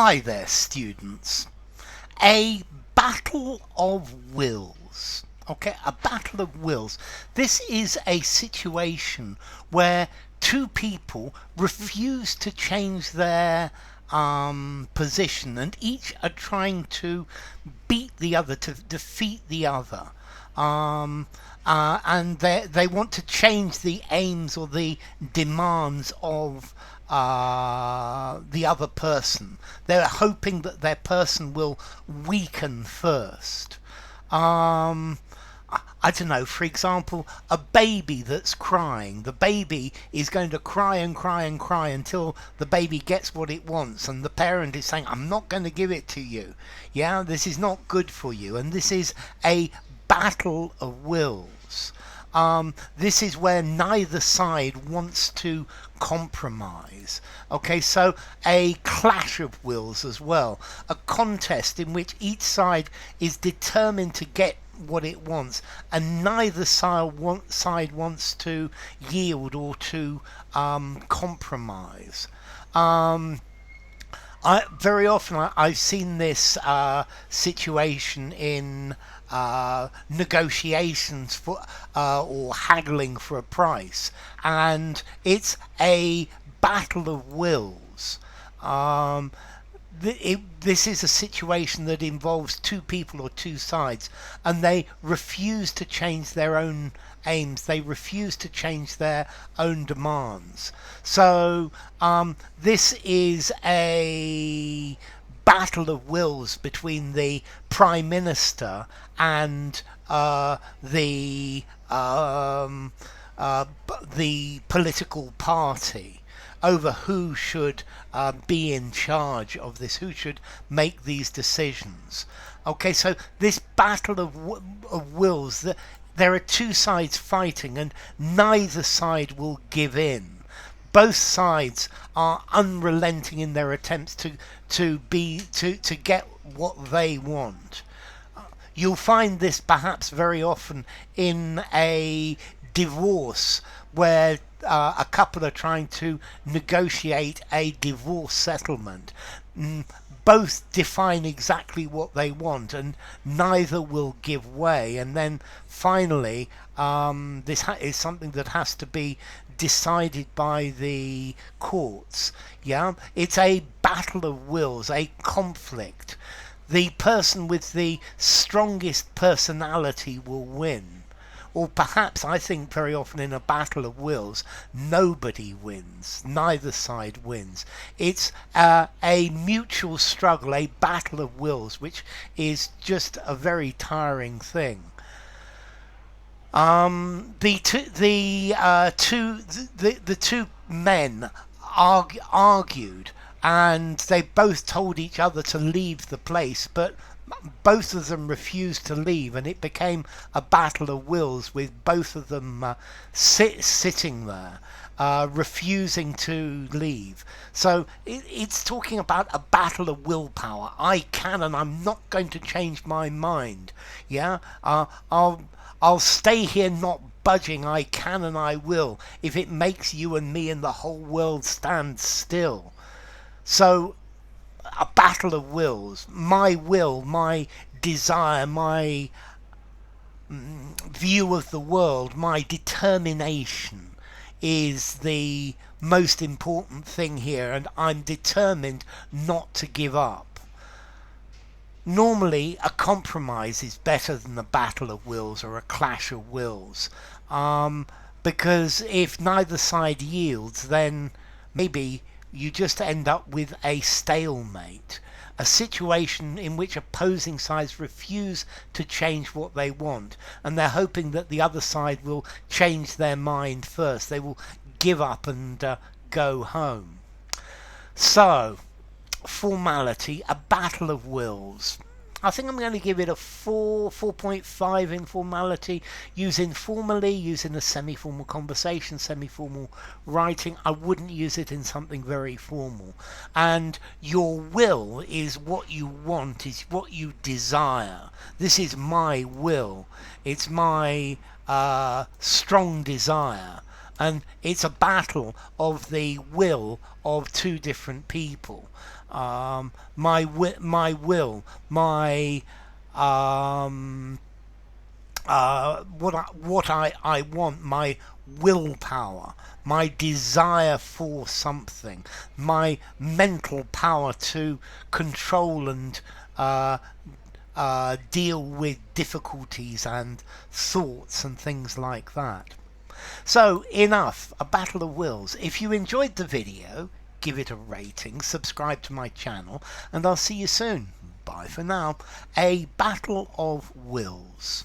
Hi there, students. A battle of wills. Okay, a battle of wills. This is a situation where two people refuse to change their position, and each are trying to beat the other, to defeat the other. And they want to change the aims or the demands of the other person. They're hoping that their person will weaken first. I don't know, for example, a baby that's crying. The baby is going to cry and cry and cry until the baby gets what it wants, and the parent is saying, I'm not going to give it to you. Yeah, this is not good for you. And this is a battle of wills. This is where neither side wants to compromise. Okay, so a clash of wills as well. A contest in which each side is determined to get what it wants, and neither side wants to yield or to compromise. Very often I've seen this situation in negotiations for or haggling for a price, and it's a battle of wills. This is a situation that involves two people or two sides, and they refuse to change their own aims. They refuse to change their own demands. So this is a battle of wills between the Prime Minister and the political party over who should be in charge of this, who should make these decisions. Okay, so this battle of wills, there are two sides fighting, and neither side will give in. Both sides are unrelenting in their attempts to get what they want. You'll find this perhaps very often in a divorce, where a couple are trying to negotiate a divorce settlement. Both define exactly what they want, and neither will give way. And then finally, this is something that has to be decided by the courts. Yeah, it's a battle of wills, a conflict. The person with the strongest personality will win. Or perhaps, I think very often in a battle of wills, nobody wins. Neither side wins. It's a mutual struggle, a battle of wills, which is just a very tiring thing. The two men argued, and they both told each other to leave the place, but both of them refused to leave, and it became a battle of wills, with both of them sitting there, refusing to leave. So it's talking about a battle of willpower. I can, and I'm not going to change my mind. Yeah, I'll stay here not budging. I can and I will, if it makes you and me and the whole world stand still. So a battle of wills. My will, my desire, my view of the world, my determination is the most important thing here, and I'm determined not to give up. Normally, a compromise is better than a battle of wills or a clash of wills, because if neither side yields, then maybe you just end up with a stalemate, a situation in which opposing sides refuse to change what they want, and they're hoping that the other side will change their mind first. They will give up and go home. So, formality, a battle of wills. I think I'm going to give it a 4.5 in formality. Use informally, use in a semi-formal conversation, semi-formal writing. I wouldn't use it in something very formal. And your will is what you want, is what you desire. This is my will. It's my strong desire. And it's a battle of the will of two different people. my will, my what I want, my willpower, my desire for something, my mental power to control and deal with difficulties and thoughts and things like that. So enough, a battle of wills. If you enjoyed the video, give it a rating, subscribe to my channel, and I'll see you soon. Bye for now. A battle of wills.